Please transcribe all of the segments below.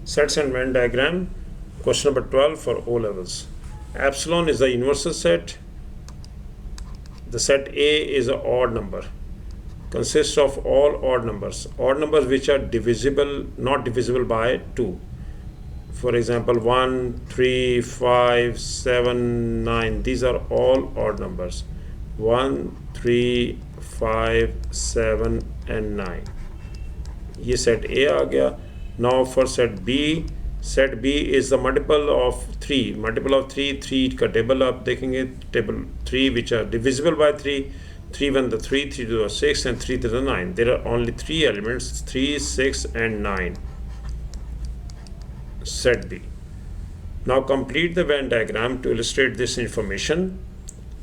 Sets and Venn diagram. Question number 12 for O levels. Epsilon is the universal set. The set A is an odd number. Consists of all odd numbers which are divisible, not divisible by 2. For example, 1, 3, 5, 7, 9. These are all odd numbers. 1, 3, 5, 7 and 9. ये set A आ गया. Now for set B. Set B is the multiple of 3. Multiple of 3. 3 का table आप देखेंगे. Table 3 which are divisible by 3. 3 1 the 3, 3 2 the 6 and 3 to the 9. There are only 3 elements, 3, 6 and 9. Set B. Now complete the Venn diagram to illustrate this information.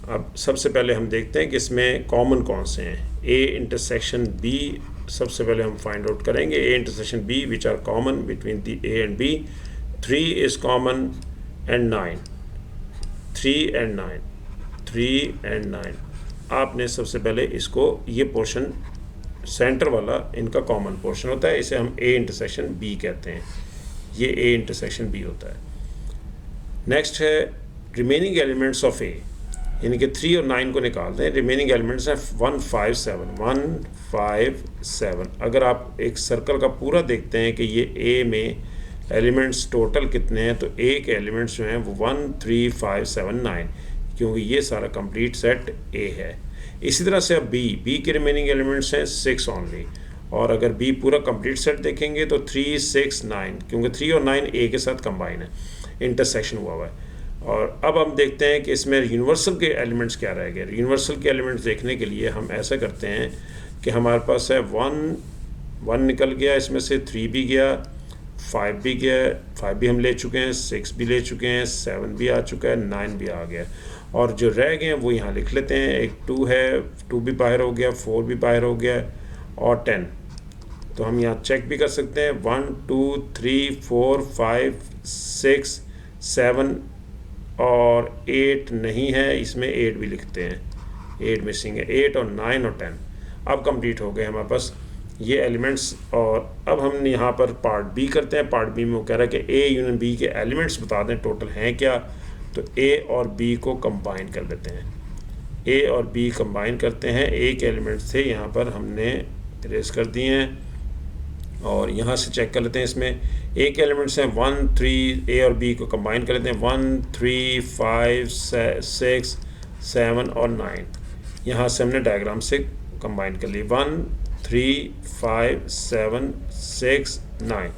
अब सबसे पहले हम देखते हैं कि इसमें कॉमन कौन से हैं. A intersection B सबसे पहले हम फाइंड आउट करेंगे. A intersection B which are common between the A and B. 3 is common and 9. 3 and 9. 3 and 9. आपने सबसे पहले इसको, ये पोर्शन सेंटर वाला इनका कॉमन पोर्शन होता है, इसे हम A इंटरसेक्शन B कहते हैं. ये A इंटरसेक्शन B होता है. नेक्स्ट है रिमेनिंग एलिमेंट्स ऑफ A, यानी कि 3 और 9 को निकाल दें. रिमेनिंग एलिमेंट्स हैं 1 5 7. 1 5 7. अगर आप एक सर्कल का पूरा देखते हैं कि ये A में एलिमेंट्स टोटल कितने हैं, तो A के एलिमेंट्स जो हैं वो 1 3 5 7 9, क्योंकि ये सारा कंप्लीट सेट A है. इसी तरह से अब B के रिमेनिंग एलिमेंट्स हैं 6 ओनली. और अगर B पूरा कंप्लीट सेट देखेंगे तो 3 6 9, क्योंकि 3 और 9 A के साथ कंबाइन है, इंटरसेक्शन हुआ हुआ है. और अब हम देखते हैं कि इसमें यूनिवर्सल के एलिमेंट्स क्या रह गए. यूनिवर्सल के एलिमेंट्स देखने के लिए हम ऐसा करते हैं कि हमारे पास है 1 निकल गया, इसमें से 3 भी गया, 5 भी गया, 5 भी हम ले चुके हैं, 6 भी ले चुके हैं, 7 भी आ चुका है, 9 भी आ गया. और जो रह गए हैं वो यहाँ लिख लेते हैं. एक 2 है, 2 भी बाहर हो गया, 4 भी बाहर हो गया और 10. तो हम यहाँ चेक भी कर सकते हैं. 1 2 3 4 5 6 7 और 8 नहीं है, इसमें 8 भी लिखते हैं. 8 मिसिंग है. 8 और 9 और 10 अब कंप्लीट हो गए हमारे पास ये एलिमेंट्स. और अब हम यहाँ पर पार्ट बी करते हैं. पार्ट बी में वो कह रहा है कि ए यूनियन बी के एलिमेंट्स बता दें टोटल हैं क्या. तो ए और बी को कंबाइन कर देते हैं. ए और बी कंबाइन करते हैं. ए के एलिमेंट्स थे, यहाँ पर हमने इरेज कर दिए हैं. और यहाँ से चेक कर लेते हैं. इसमें ए के एलिमेंट्स हैं 1 3. ए और बी को कंबाइन कर लेते हैं. 1 3 5 6 7 और 9. यहाँ से हमने डायग्राम से कंबाइन कर ली. 1 3 5 7 6 9.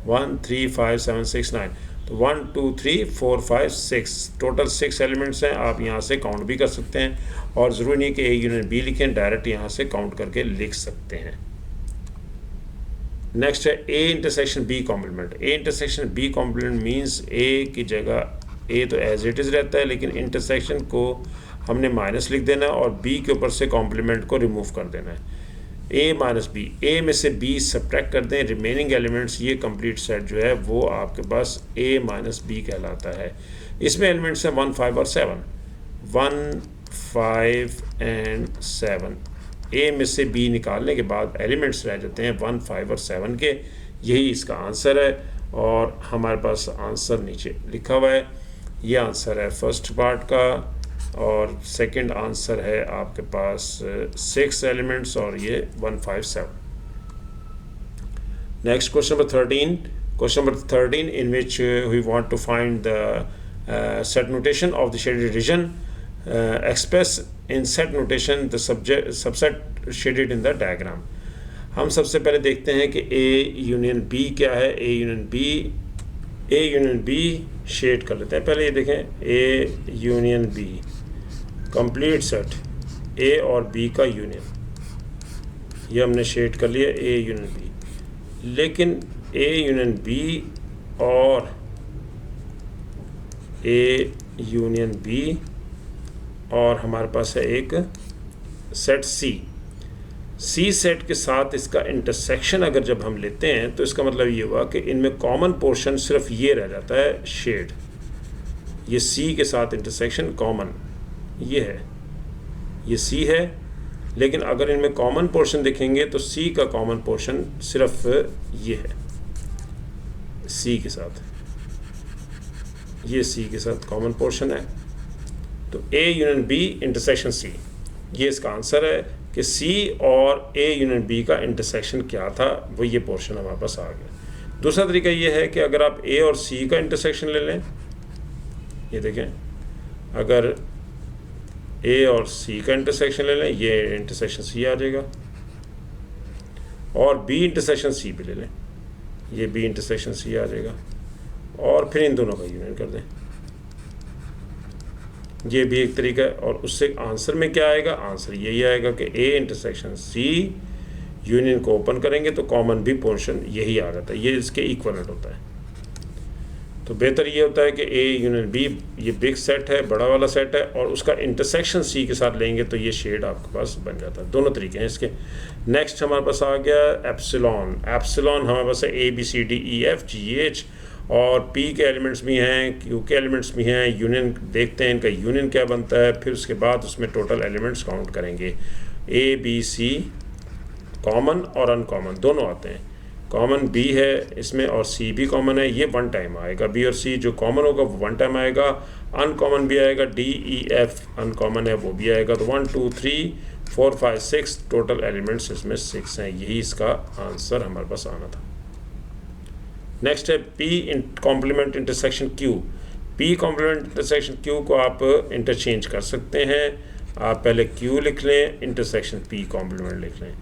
1 3 5 7 6 9. तो 1 2 3 4 5 6 टोटल 6 एलिमेंट्स हैं. आप यहाँ से काउंट भी कर सकते हैं और ज़रूरी नहीं कि ए यूनियन बी लिखें, डायरेक्ट यहाँ से काउंट करके लिख सकते हैं. नेक्स्ट है A intersection B complement. A intersection B complement means A की जगह ए तो एज इट इज़ रहता है, लेकिन इंटरसेक्शन को हमने माइनस लिख देना और बी के ऊपर से कॉम्प्लीमेंट को रिमूव कर देना है. ए माइनस बी, ए में से बी सब्ट्रैक्ट कर दें. रिमेनिंग एलिमेंट्स, ये कंप्लीट सेट जो है वो आपके पास ए माइनस बी कहलाता है. इसमें एलिमेंट्स हैं 1 5 और 7. 1 5 एंड 7. ए में से बी निकालने के बाद एलिमेंट्स रह जाते हैं 1 5 और 7 के. यही इसका आंसर है और हमारे पास आंसर नीचे लिखा हुआ है. ये आंसर है फर्स्ट पार्ट का और सेकंड आंसर है आपके पास 6 एलिमेंट्स और ये 1 5 7. Next question number 13. Question number 13 in which we want to find the set notation of the shaded region. Express in set notation the subset shaded in the diagram. हम सबसे पहले देखते हैं कि A यूनियन B क्या है. A union B shade कर लेते हैं. पहले ये देखें A union B complete set A और B का यूनियन, ये हमने शेड कर लिया A यूनियन B. लेकिन A यूनियन B और A यूनियन B और हमारे पास है एक सेट C सेट के साथ इसका इंटरसेक्शन अगर जब हम लेते हैं तो इसका मतलब ये हुआ कि इनमें कॉमन पोर्शन सिर्फ ये रह जाता है शेड. ये C के साथ इंटरसेक्शन कॉमन ये है, ये C है. लेकिन अगर इनमें कॉमन पोर्शन देखेंगे तो C का कॉमन पोर्शन सिर्फ ये है. सी के साथ, ये सी के साथ कॉमन पोर्शन है। तो A union B intersection C, ये इसका आंसर है कि सी और ए यूनियन बी का इंटरसेक्शन क्या था, वो ये पोर्शन हमारे पास आ गया। दूसरा तरीका ये है कि अगर आप ए और सी का इंटरसेक्शन ले लें, ये देखें, अगर ए और सी का इंटरसेक्शन ले लें, ये इंटरसेक्शन सी आ जाएगा, और बी इंटरसेक्शन सी भी ले लें, ये बी इंटरसेक्शन सी आ जाएगा, और फिर इन दोनों का यूनियन कर दें, ये भी एक तरीका है। और उससे आंसर में क्या आएगा, आंसर यही आएगा कि ए इंटरसेक्शन सी, यूनियन को ओपन करेंगे तो कॉमन भी पोर्शन यही आ जाता है, ये इसके इक्वलेंट होता है। तो बेहतर ये होता है कि ए यूनियन बी ये बिग सेट है, बड़ा वाला सेट है, और उसका इंटरसेक्शन सी के साथ लेंगे तो ये शेड आपके पास बन जाता है। दोनों तरीके हैं इसके। नेक्स्ट हमारे पास आ गया एप्सिलॉन। एप्सिलॉन हमारे पास है A B C D E F G H, और पी के एलिमेंट्स भी हैं, क्यू के एलिमेंट्स भी हैं। यूनियन देखते हैं इनका यूनियन क्या बनता है, फिर उसके बाद उसमें टोटल एलिमेंट्स काउंट करेंगे। ए बी सी कॉमन और अनकॉमन दोनों आते हैं। कॉमन बी है इसमें और सी भी कॉमन है, ये वन टाइम आएगा। बी और सी जो कॉमन होगा वो वन टाइम आएगा, अनकॉमन भी आएगा, डी ई एफ अनकॉमन है वो भी आएगा। तो 1 2 3 4 5 6 टोटल एलिमेंट्स इसमें 6 हैं, यही इसका आंसर हमारे पास आना था। नेक्स्ट है P complement intersection Q. P complement intersection Q को आप इंटरचेंज कर सकते हैं। आप पहले क्यू लिख लें, इंटरसेक्शन पी कॉम्प्लीमेंट लिख लें,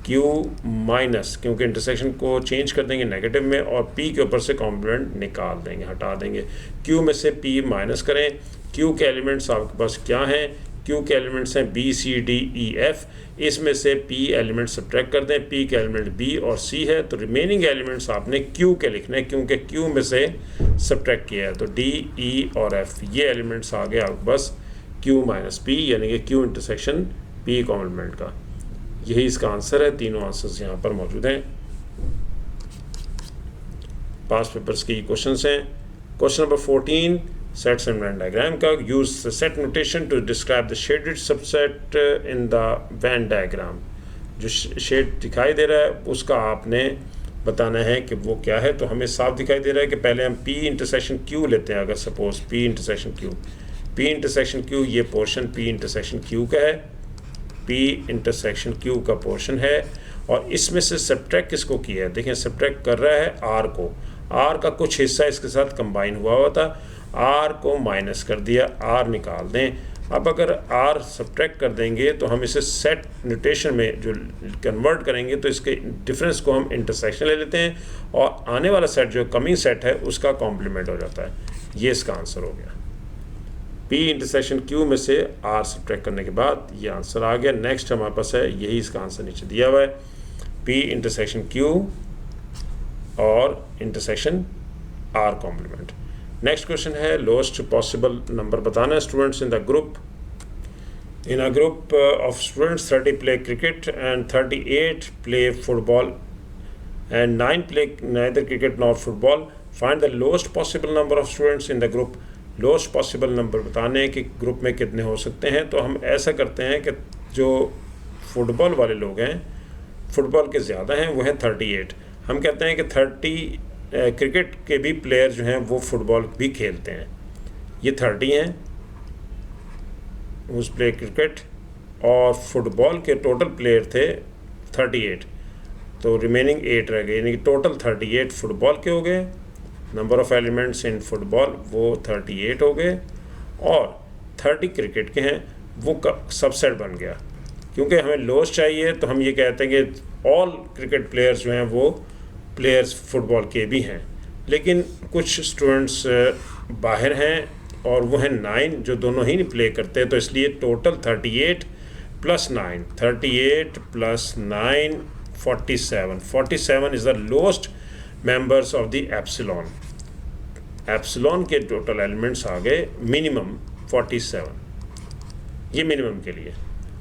क्यू माइनस, क्योंकि इंटरसेक्शन को चेंज कर देंगे नेगेटिव में, और पी के ऊपर से कॉम्प्लीमेंट निकाल देंगे, हटा देंगे। क्यू में से पी माइनस करें। क्यू के एलिमेंट्स आपके पास क्या हैं, क्यू के एलिमेंट्स हैं B C D E F, इसमें से पी एलिमेंट सब्ट्रैक्ट कर दें। पी के एलिमेंट बी और सी है, तो रिमेनिंग एलिमेंट्स आपने क्यू के लिखने हैं, क्योंकि क्यू में से सब्ट्रैक्ट किया है। तो डी ई और एफ ये एलिमेंट्स आ गए आपके पास क्यू माइनस पी, यानी कि क्यू इंटरसेक्शन पी कॉम्प्लीमेंट का, यही इसका आंसर है। तीनों आंसर्स यहाँ पर मौजूद हैं। पास पेपर्स के क्वेश्चंस हैं। Question number 14 sets and Venn diagram का। Use set notation to describe the shaded subset in the Venn diagram. जो शेड दिखाई दे रहा है उसका आपने बताना है कि वो क्या है। तो हमें साफ दिखाई दे रहा है कि पहले हम पी इंटरसेक्शन क्यू लेते हैं। अगर suppose P intersection Q, P intersection Q ये पोर्शन पी इंटरसेक्शन क्यू का है, पी इंटरसेक्शन क्यू का पोर्शन है, और इसमें से सब्ट्रैक्ट किसको किया है, देखें सब्ट्रैक्ट कर रहा है आर को। आर का कुछ हिस्सा इसके साथ कंबाइन हुआ था, आर को माइनस कर दिया, आर निकाल दें। अब अगर आर सब्ट्रैक्ट कर देंगे तो हम इसे सेट नोटेशन में जो कन्वर्ट करेंगे तो इसके डिफरेंस को हम इंटरसेक्शन ले लेते हैं, और आने वाला सेट जो कमिंग सेट है उसका कॉम्प्लीमेंट हो जाता है। ये इसका आंसर हो गया। पी इंटरसेक्शन क्यू में से आर सब्ट्रैक्ट करने के बाद ये आंसर आ गया। नेक्स्ट हमारे पास है, यही इसका आंसर नीचे दिया हुआ है, पी इंटरसेक्शन क्यू और intersection R complement. Next question है लोएस्ट पॉसिबल नंबर बताना है students in the group. In a group of students 30 play cricket and 38 play football and 9 play neither cricket nor football. Find the lowest possible number of students in the group. Lowest possible number बताने हैं कि group में कितने हो सकते हैं। तो हम ऐसा करते हैं कि जो फुटबॉल वाले लोग हैं, फुटबॉल के ज़्यादा हैं, वो हैं 38। हम कहते हैं कि 30 क्रिकेट के भी प्लेयर जो हैं वो फुटबॉल भी खेलते हैं। ये 30 हैं उस प्ले क्रिकेट, और फुटबॉल के टोटल प्लेयर थे 38, तो रिमेनिंग 8 रह गए, यानी कि टोटल 38 फुटबॉल के हो गए। Number of elements in football वो 38 हो गए, और 30 क्रिकेट के हैं वो सबसेट बन गया। क्योंकि हमें लोएस्ट चाहिए तो हम ये कहते हैं कि ऑल क्रिकेट प्लेयर्स जो हैं वो प्लेयर्स फुटबॉल के भी हैं, लेकिन कुछ स्टूडेंट्स बाहर हैं और वो हैं 9 जो दोनों ही नहीं प्ले करते, तो इसलिए total 38 + 9, 38 + 9 47। 47 is the lowest members of the epsilon. Epsilon के टोटल एलिमेंट्स आ गए मिनिमम 47, ये मिनिमम के लिए।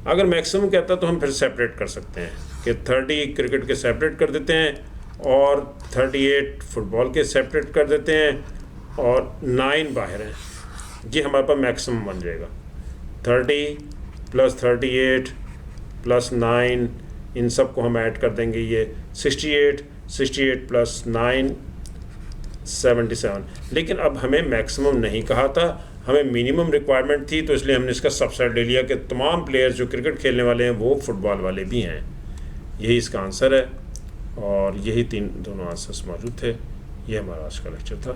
अगर मैक्सिमम कहता तो हम फिर सेपरेट कर सकते हैं कि 30 क्रिकेट के सेपरेट कर देते हैं और 38 फुटबॉल के सेपरेट कर देते हैं और 9 बाहर हैं, ये हमारे पास मैक्सिमम बन जाएगा। 30 + 38 + 9 इन सब को हम ऐड कर देंगे, ये 68 + 9 77। लेकिन अब हमें मैक्सिमम नहीं कहा था, हमें मिनिमम रिक्वायरमेंट थी, तो इसलिए हमने इसका सबसेट ले लिया कि तमाम प्लेयर्स जो क्रिकेट खेलने वाले हैं वो फुटबॉल वाले भी हैं। यही इसका आंसर है और यही दोनों आंसर्स मौजूद थे। ये हमारा आज का लेक्चर था।